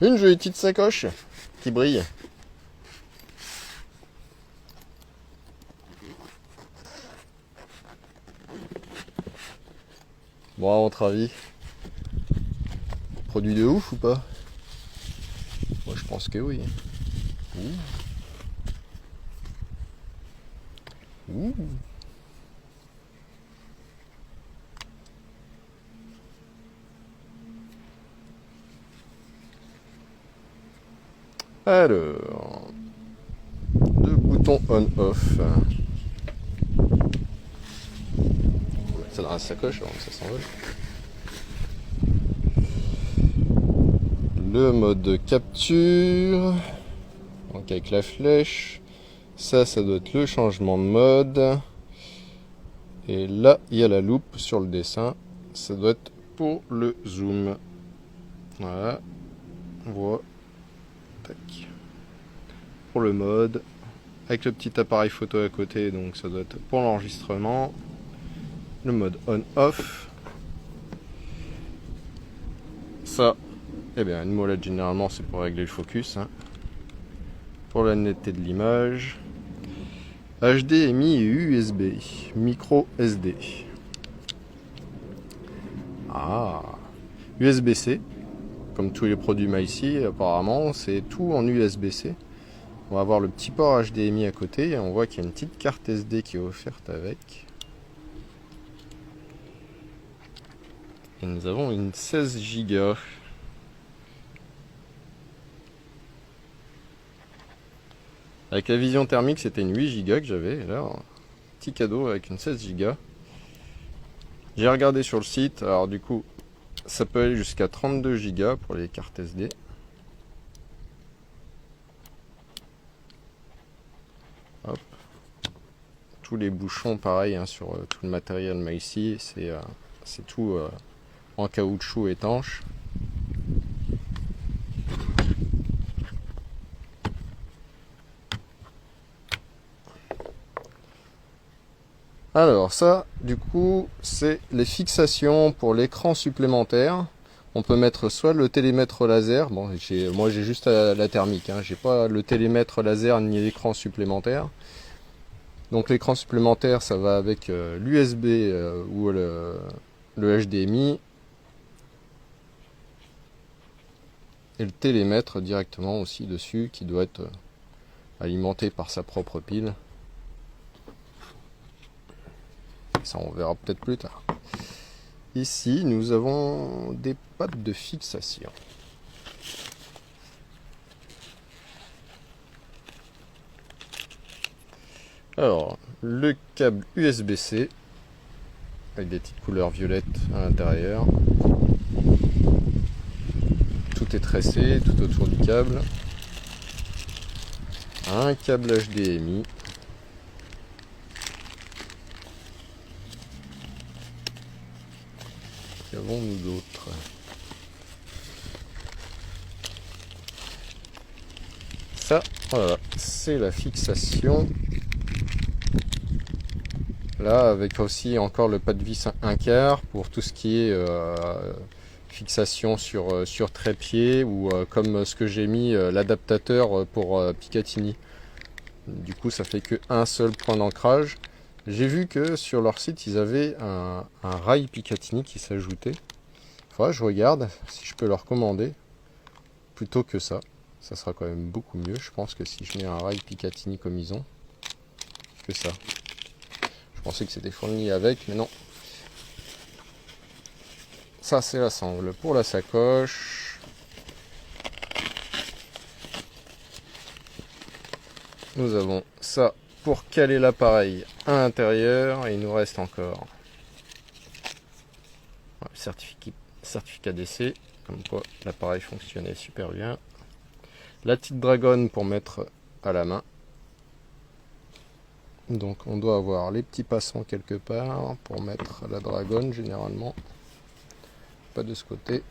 Une jolie petite sacoche qui brille. Bon, à votre avis, produit de ouf ou pas? Moi, je pense que oui. Ouh. Ouh. Alors, deux boutons on-off. On va mettre ça dans la sacoche avant que ça s'envole. Le mode capture, donc avec la flèche. Ça doit être le changement de mode. Et là, il y a la loupe sur le dessin. Ça doit être pour le zoom. Voilà. On voit. Tac. Pour le mode. Avec le petit appareil photo à côté, donc ça doit être pour l'enregistrement. Le mode on-off. Ça, eh bien, une molette généralement c'est pour régler le focus. Hein. Pour la netteté de l'image. HDMI et USB. Micro SD. Ah, USB-C. Comme tous les produits Maïsi, apparemment, c'est tout en USB-C. On va avoir le petit port HDMI à côté et on voit qu'il y a une petite carte SD qui est offerte avec. Et nous avons une 16 Go. Avec la vision thermique, c'était une 8 Go que j'avais. Et là, petit cadeau avec une 16 Go. J'ai regardé sur le site. Alors du coup, ça peut aller jusqu'à 32 Go pour les cartes SD. Hop. Tous les bouchons, pareil, hein, sur tout le matériel Maïsi, c'est tout en caoutchouc étanche. Alors ça, du coup, c'est les fixations pour l'écran supplémentaire. On peut mettre soit le télémètre laser, bon, moi j'ai juste la thermique, hein, j'ai pas le télémètre laser ni l'écran supplémentaire. Donc l'écran supplémentaire, ça va avec l'USB ou le HDMI. Et le télémètre directement aussi dessus, qui doit être alimenté par sa propre pile. Ça on verra peut-être plus tard. Ici nous avons des pattes de fixation. Alors le câble USB-C avec des petites couleurs violettes à l'intérieur. Tout est tressé tout autour du câble. Un câble HDMI. Qu'avons-nous d'autre? Ça, voilà, c'est la fixation. Là, avec aussi encore le pas de vis 1/4 pour tout ce qui est fixation sur trépied ou comme ce que j'ai mis, l'adaptateur pour Picatinny. Du coup, ça fait qu'un seul point d'ancrage. J'ai vu que sur leur site, ils avaient un rail Picatinny qui s'ajoutait. Faudra que je regarde si je peux leur commander plutôt que ça. Ça sera quand même beaucoup mieux. Je pense que si je mets un rail Picatinny comme ils ont, que ça. Je pensais que c'était fourni avec, mais non. Ça, c'est la sangle pour la sacoche. Nous avons ça pour caler l'appareil à l'intérieur. Et il nous reste encore le certificat d'essai, comme quoi l'appareil fonctionnait super bien. La petite dragonne pour mettre à la main. Donc on doit avoir les petits passants quelque part pour mettre la dragonne généralement. Pas de ce côté.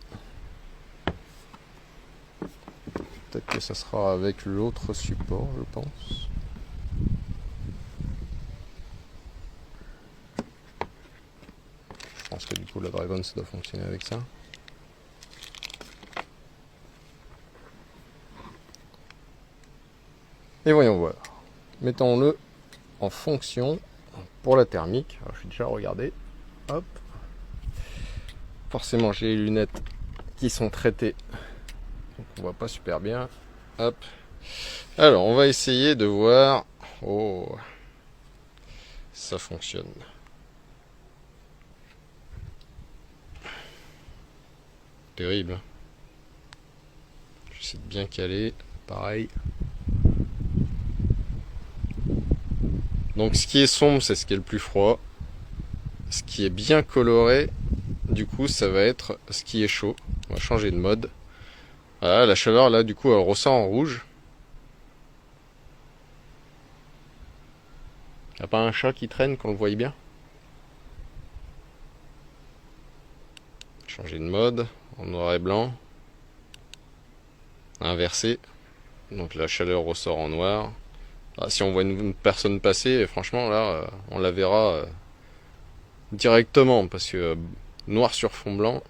Peut-être que ça sera avec l'autre support, je pense. Je pense que du coup la dragonne ça doit fonctionner avec ça. Et voyons voir. Mettons-le en fonction pour la thermique. Alors, je vais déjà regarder. Hop. Forcément, j'ai les lunettes qui sont traitées. Donc, on voit pas super bien. Hop. Alors, on va essayer de voir. Oh, ça fonctionne. Terrible. J'essaie de bien caler. Pareil. Donc, ce qui est sombre, c'est ce qui est le plus froid. Ce qui est bien coloré, du coup, ça va être ce qui est chaud. On va changer de mode. Voilà, la chaleur, là, du coup, elle ressort en rouge. Y'a pas un chat qui traîne qu'on le voit bien? Changer de mode, en noir et blanc. Inversé. Donc la chaleur ressort en noir. Ah, si on voit une personne passer, franchement, là, on la verra directement. Parce que noir sur fond blanc.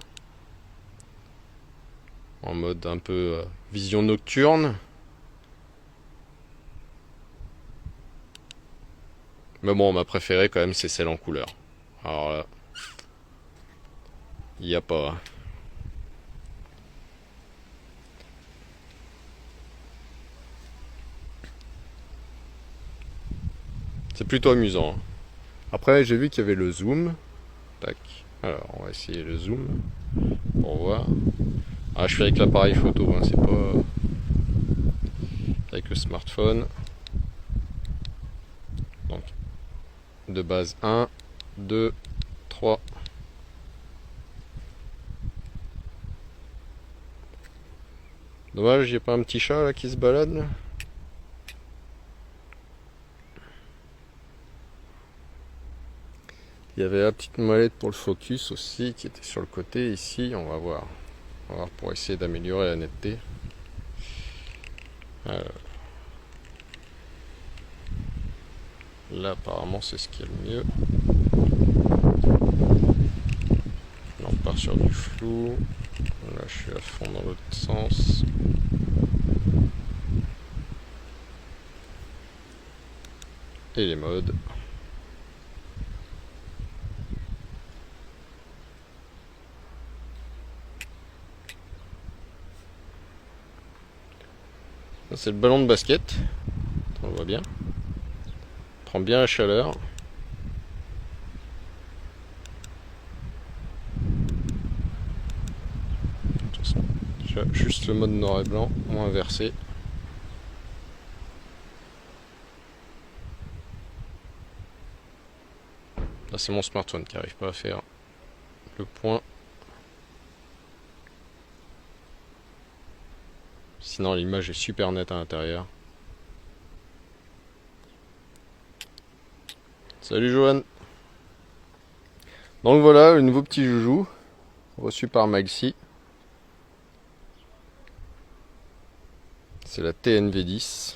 En mode un peu vision nocturne. Mais bon, ma préférée quand même, c'est celle en couleur. Alors là, il n'y a pas. C'est plutôt amusant. Après, j'ai vu qu'il y avait le zoom. Tac. Alors, on va essayer le zoom pour voir. Ah, je suis avec l'appareil photo, hein, c'est pas avec le smartphone. Donc, de base 1, 2, 3. Dommage, il n'y a pas un petit chat là qui se balade là. Il y avait la petite molette pour le focus aussi qui était sur le côté ici, on va voir. On va voir pour essayer d'améliorer la netteté. Là apparemment c'est ce qui est le mieux. Là on part sur du flou. Là je suis à fond dans l'autre sens. Et les modes. C'est le ballon de basket. On le voit bien. Prend bien la chaleur. Juste le mode noir et blanc ou inversé. Là c'est mon smartphone qui n'arrive pas à faire le point. Sinon l'image est super nette à l'intérieur. Salut Johan. Donc voilà le nouveau petit joujou reçu par Maxi. C'est la TNV10.